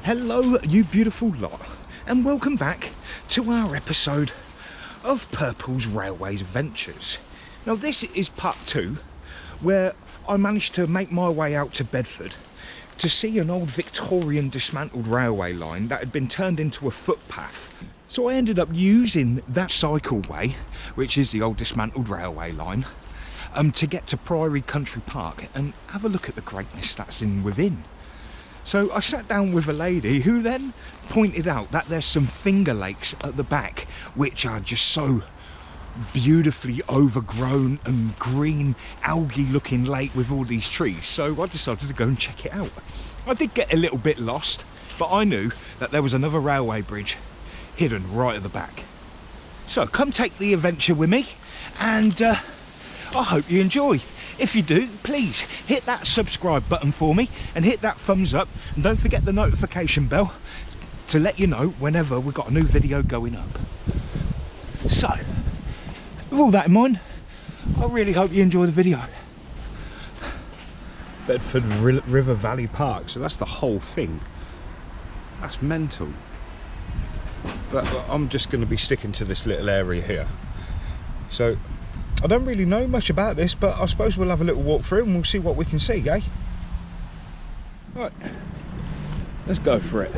Hello you beautiful lot, and welcome back to our episode of Purple's Railways Adventures. Now this is part 2, where I managed to make my way out to Bedford to see an old Victorian dismantled railway line that had been turned into a footpath. So I ended up using that cycleway, which is the old dismantled railway line, to get to Priory Country Park and have a look at the greatness that's in within. So I sat down with a lady who then pointed out that there's some finger lakes at the back which are just so beautifully overgrown and green algae looking lake with all these trees. So I decided to go and check it out. I did get a little bit lost, but I knew that there was another railway bridge hidden right at the back. So come take the adventure with me, and I hope you enjoy. If you do, please hit that subscribe button for me and hit that thumbs up, and don't forget the notification bell to let you know whenever we've got a new video going up. So, with all that in mind, I really hope you enjoy the video. Bedford River Valley Park, so that's the whole thing. That's mental. But I'm just going to be sticking to this little area here. So I don't really know much about this, but I suppose we'll have a little walk through and we'll see what we can see, eh? Right, let's go for it.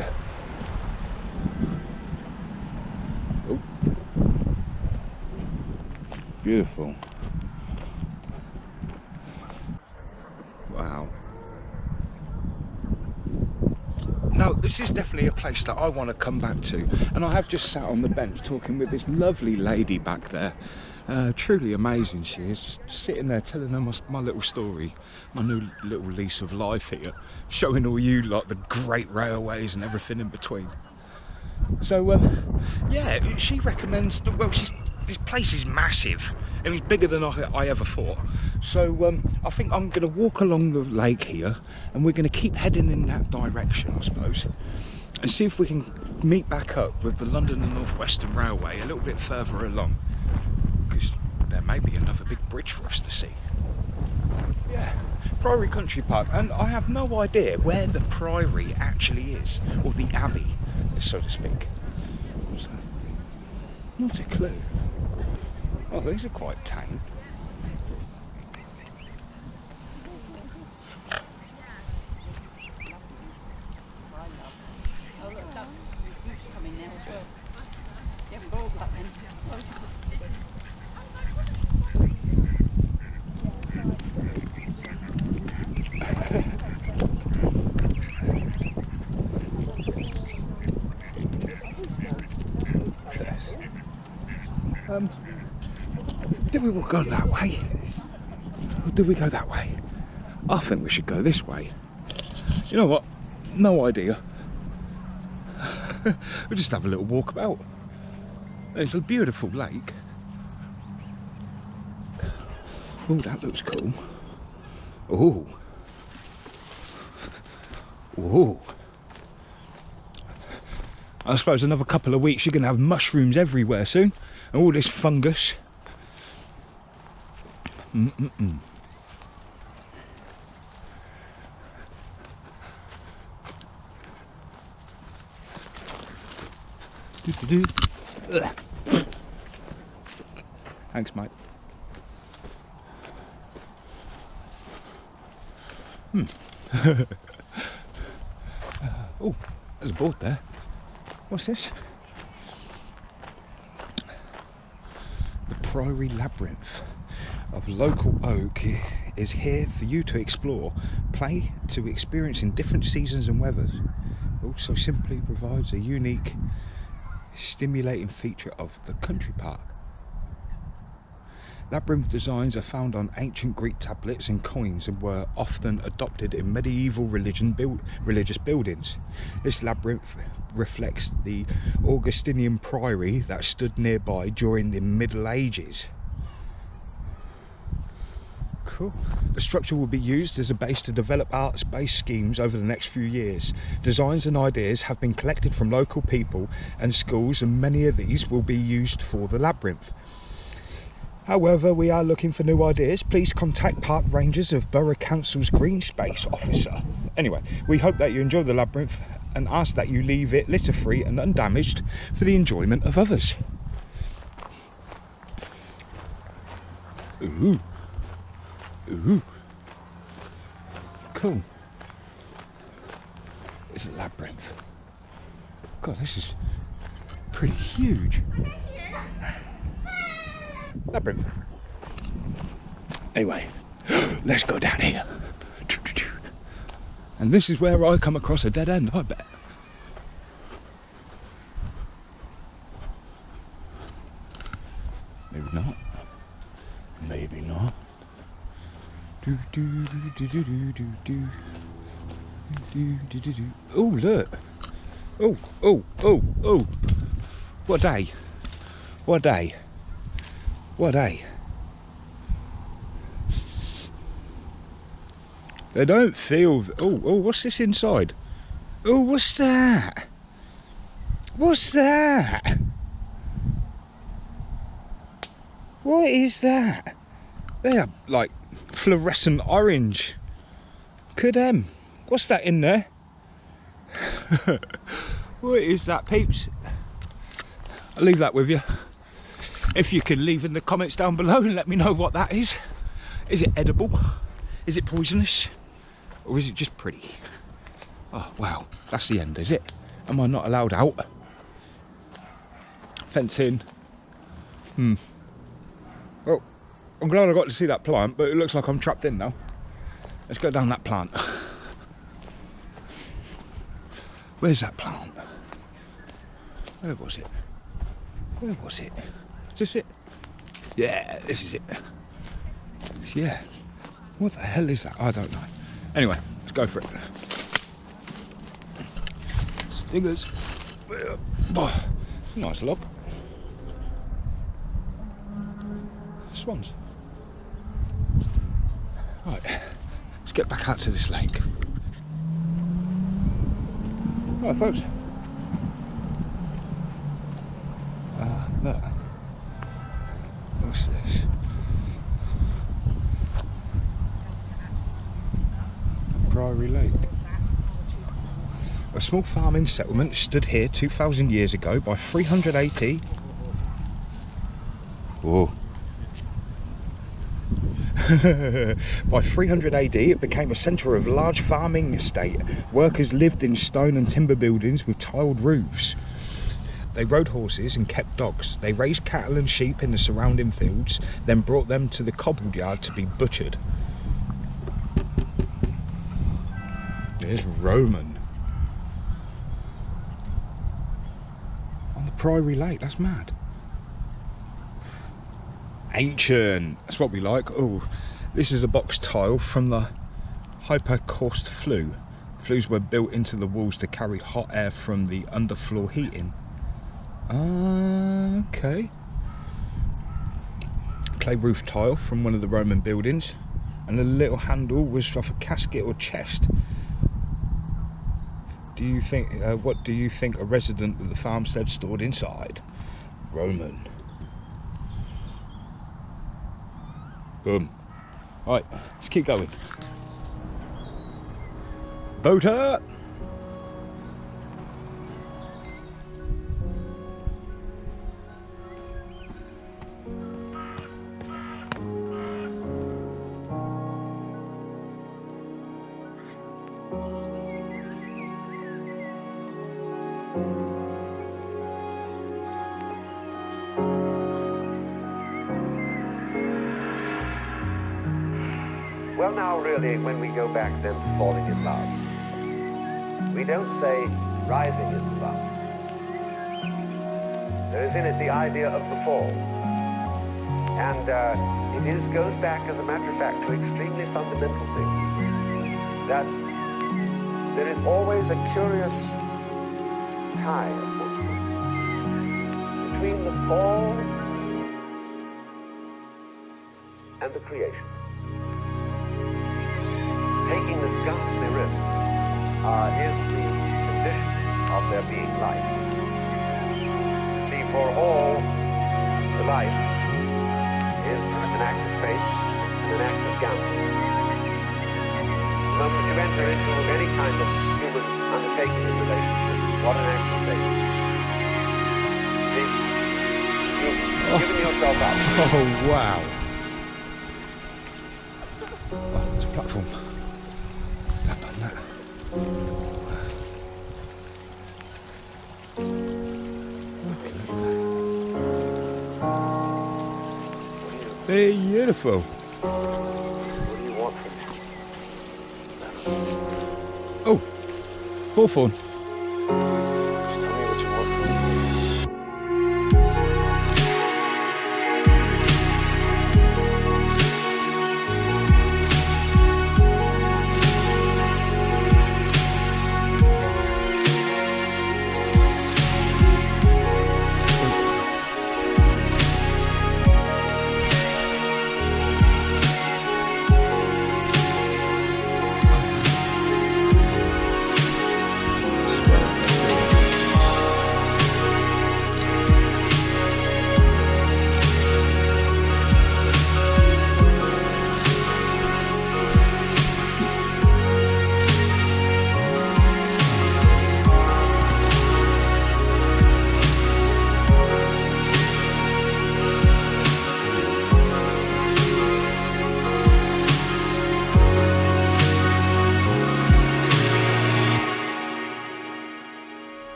Oh. Beautiful. Wow. Now, this is definitely a place that I want to come back to, and I have just sat on the bench talking with this lovely lady back there. Truly amazing she is, just sitting there telling her my little story, my new little lease of life here, showing all you like the great railways and everything in between. So yeah, she recommends, well, this place is massive. It was bigger than I ever thought. So I think I'm going to walk along the lake here, and we're going to keep heading in that direction, I suppose, and see if we can meet back up with the London and North Western Railway a little bit further along, because there may be another big bridge for us to see. Yeah, Priory Country Park, and I have no idea where the Priory actually is, or the Abbey, so to speak. So, not a clue. Oh, these are quite tame. Do we walk on that way? Or do we go that way? I think we should go this way. You know what? No idea. We'll just have a little walk about. There's a beautiful lake. Oh, that looks cool. Oh. Oh. I suppose another couple of weeks you're going to have mushrooms everywhere soon. And all this fungus. Mm-mm-mm. Thanks, mate. Oh, there's a board there. What's this? The Priory Labyrinth of local oak is here for you to explore, play, to experience in different seasons and weathers. It also simply provides a unique, stimulating feature of the country park. Labyrinth designs are found on ancient Greek tablets and coins and were often adopted in medieval religious buildings. This labyrinth reflects the Augustinian priory that stood nearby during the Middle Ages. Cool. The structure will be used as a base to develop arts-based schemes over the next few years. Designs and ideas have been collected from local people and schools, and many of these will be used for the labyrinth. However, we are looking for new ideas. Please contact Park Rangers of Borough Council's Green Space Officer. Anyway, we hope that you enjoy the labyrinth and ask that you leave it litter-free and undamaged for the enjoyment of others. Ooh. Ooh. Cool. It's a labyrinth. God, this is pretty huge. Labyrinth. Anyway, let's go down here. And this is where I come across a dead end, I bet. Maybe not. Maybe not. Do do do do do do do do do do do. Oh look! Oh oh oh oh! What day? What day? What day? They don't feel. Oh oh! What's this inside? Oh, what's that? What's that? What is that? They are like fluorescent orange. Could what's that in there? What is that, peeps? I'll leave that with you. If you can leave in the comments down below and let me know what that is. Is it edible? Is it poisonous? Or is it just pretty? Oh wow, that's the end, is it? Am I not allowed out? Fence in. Well, I'm glad I got to see that plant, but it looks like I'm trapped in now. Let's go down that plant. Where's that plant? Where was it? Where was it? Is this it? Yeah, this is it. Yeah. What the hell is that? I don't know. Anyway, let's go for it. Stingers. Oh, it's a nice log. Swans. Right, let's get back out to this lake. Right, folks. Look. What's this? Priory Lake. A small farming settlement stood here 2,000 years ago by 300 AD. Whoa. By 300 AD, it became a centre of large farming estate. Workers lived in stone and timber buildings with tiled roofs. They rode horses and kept dogs. They raised cattle and sheep in the surrounding fields, then brought them to the cobbled yard to be butchered. There's Roman. On the Priory Lake, that's mad. Ancient, that's what we like. Oh, this is a box tile from the hypercaust flue. Flues were built into the walls to carry hot air from the underfloor heating. Okay. Clay roof tile from one of the Roman buildings, and the little handle was off a casket or chest. Do you think? What do you think a resident of the farmstead stored inside? Roman. Boom. Right, let's keep going. Boater! Well, now, really, when we go back then to falling in love, we don't say rising into love. There is in it the idea of the fall. And it goes back, as a matter of fact, to extremely fundamental things. That there is always a curious tie, between the fall and the creation. Taking this ghastly risk is the condition of there being life. See, for all, the life is an act of faith and an act of gambling. The moment you enter into any kind of human taken in relationship. What an act of faith. See, you've given yourself up. Oh, wow. Oh, there's a platform. Stand on that. Beautiful. What do you want from me? Oh, hawthorn. Just tell me what you want from me.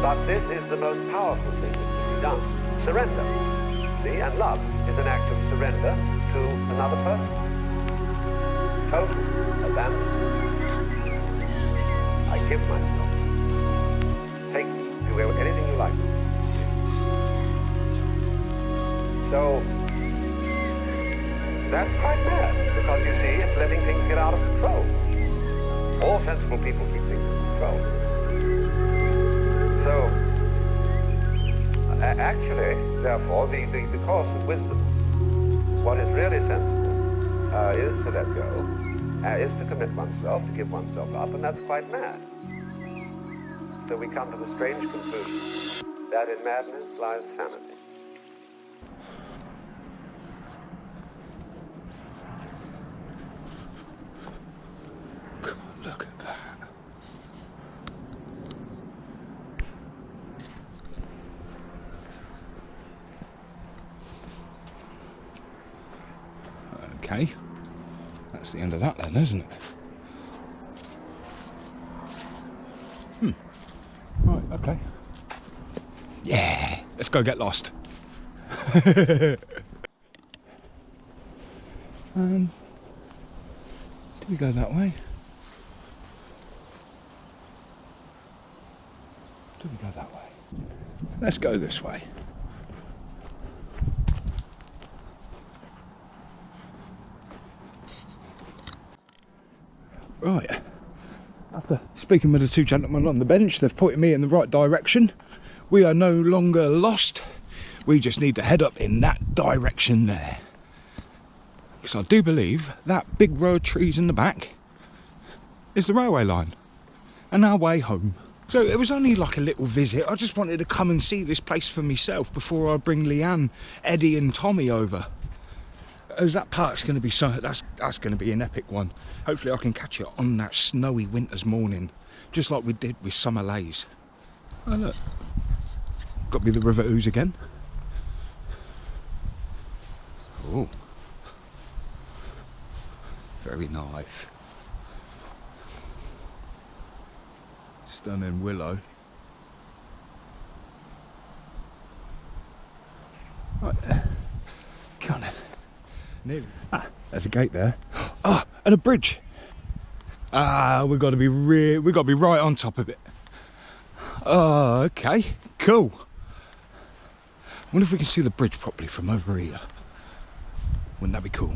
But this is the most powerful thing that can be done. Surrender. See, and love is an act of surrender to another person. Total abandonment. I give myself. Take me. Do anything you like. So, that's quite bad, because you see, it's letting things get out of control. All sensible people keep things in control. So, actually, therefore, the course of wisdom, what is really sensible, is to let go, is to commit oneself, to give oneself up, and that's quite mad. So we come to the strange conclusion that in madness lies sanity. God, look at that. Okay, that's the end of that then, isn't it? Right, okay. Yeah, let's go get lost. Do we go that way? Do we go that way? Let's go this way. Right, after speaking with the two gentlemen on the bench, they've pointed me in the right direction. We are no longer lost. We just need to head up in that direction there. Because I do believe that big row of trees in the back is the railway line and our way home. So it was only like a little visit. I just wanted to come and see this place for myself before I bring Leanne, Eddie and Tommy over. As that park's going to be that's going to be an epic one. Hopefully I can catch it on that snowy winter's morning, just like we did with Summer Lays. Oh look, got to be the River Ouse again. Oh, very nice. Stunning willow. Right, come on. Nearly. Ah, there's a gate there. Ah, and a bridge. Ah, we've got to be right on top of it. Oh, okay, cool. Wonder if we can see the bridge properly from over here. Wouldn't that be cool?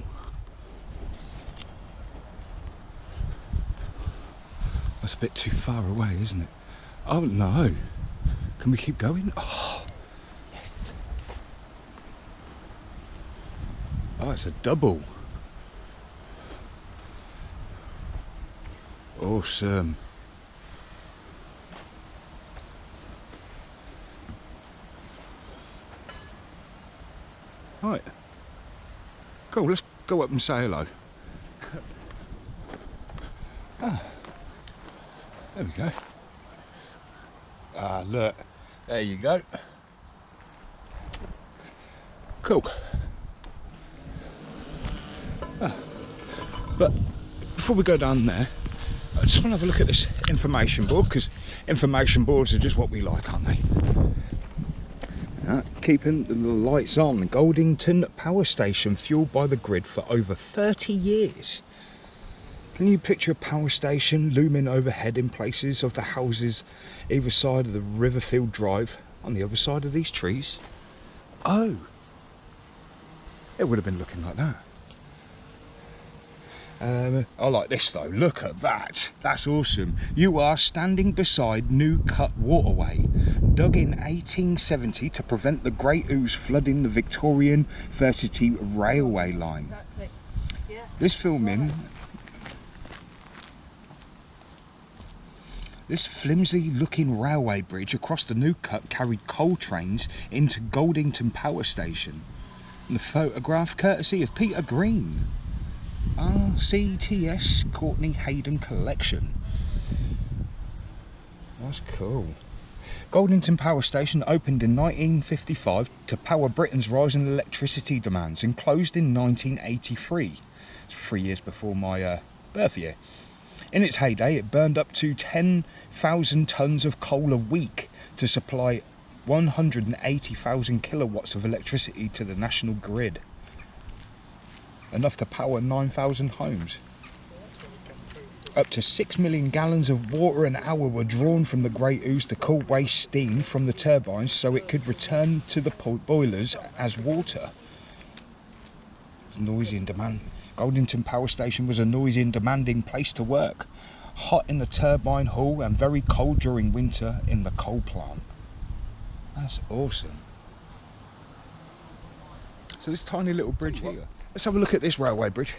That's a bit too far away, isn't it? Oh no. Can we keep going? Oh, yes. Oh, it's a double. Awesome. Right. Cool, let's go up and say hello. Ah, there we go. Ah, look, there you go. Cool. Ah, but before we go down there, I just want to have a look at this information board, because information boards are just what we like, aren't they? Keeping the lights on. Goldington Power Station, fueled by the grid for over 30 years. Can you picture a power station looming overhead in places of the houses either side of the Riverfield Drive on the other side of these trees? Oh, it would have been looking like that. I like this though, look at that, that's awesome. You are standing beside New Cut Waterway, dug in 1870 to prevent the Great Ooze flooding the Victorian Versity Railway line. Exactly. Yeah. This flimsy looking railway bridge across the New Cut carried coal trains into Goldington Power Station. And the photograph courtesy of Peter Green. RCTS Courtney Hayden Collection. That's cool. Goldington Power Station opened in 1955 to power Britain's rising electricity demands and closed in 1983. It's 3 years before my birth year. In its heyday, it burned up to 10,000 tonnes of coal a week to supply 180,000 kilowatts of electricity to the national grid. Enough to power 9,000 homes. Up to 6 million gallons of water an hour were drawn from the Great Ooze to cool waste steam from the turbines so it could return to the boilers as water. It was noisy and demanding. Goldington Power Station was a noisy and demanding place to work. Hot in the turbine hall and very cold during winter in the coal plant. That's awesome. So this tiny little bridge here. Let's have a look at this railway bridge.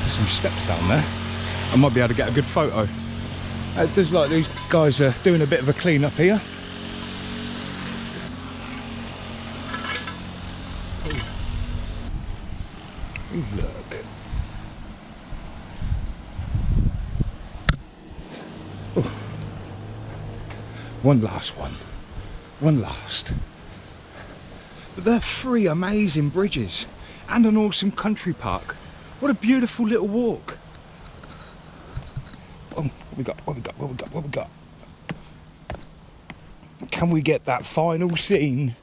There's some steps down there. I might be able to get a good photo. There's like these guys are doing a bit of a clean up here. Look. Oh. One last one. One last. But they're 3 amazing bridges and an awesome country park. What a beautiful little walk. Oh, what we got? Can we get that final scene?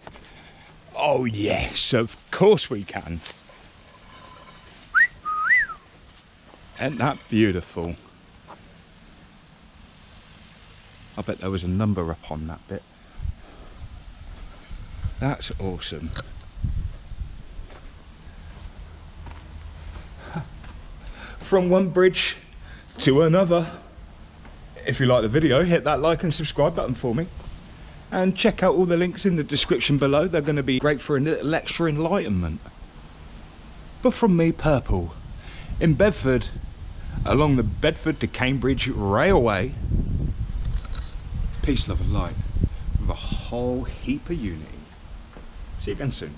Oh yes, of course we can. Isn't that beautiful? I bet there was a number upon that bit. That's awesome. From one bridge to another. If you like the video, hit that like and subscribe button for me. And check out all the links in the description below. They're going to be great for a little extra enlightenment. But from me, Purple, in Bedford, along the Bedford to Cambridge Railway, peace, love and light, with a whole heap of unity. See you again soon.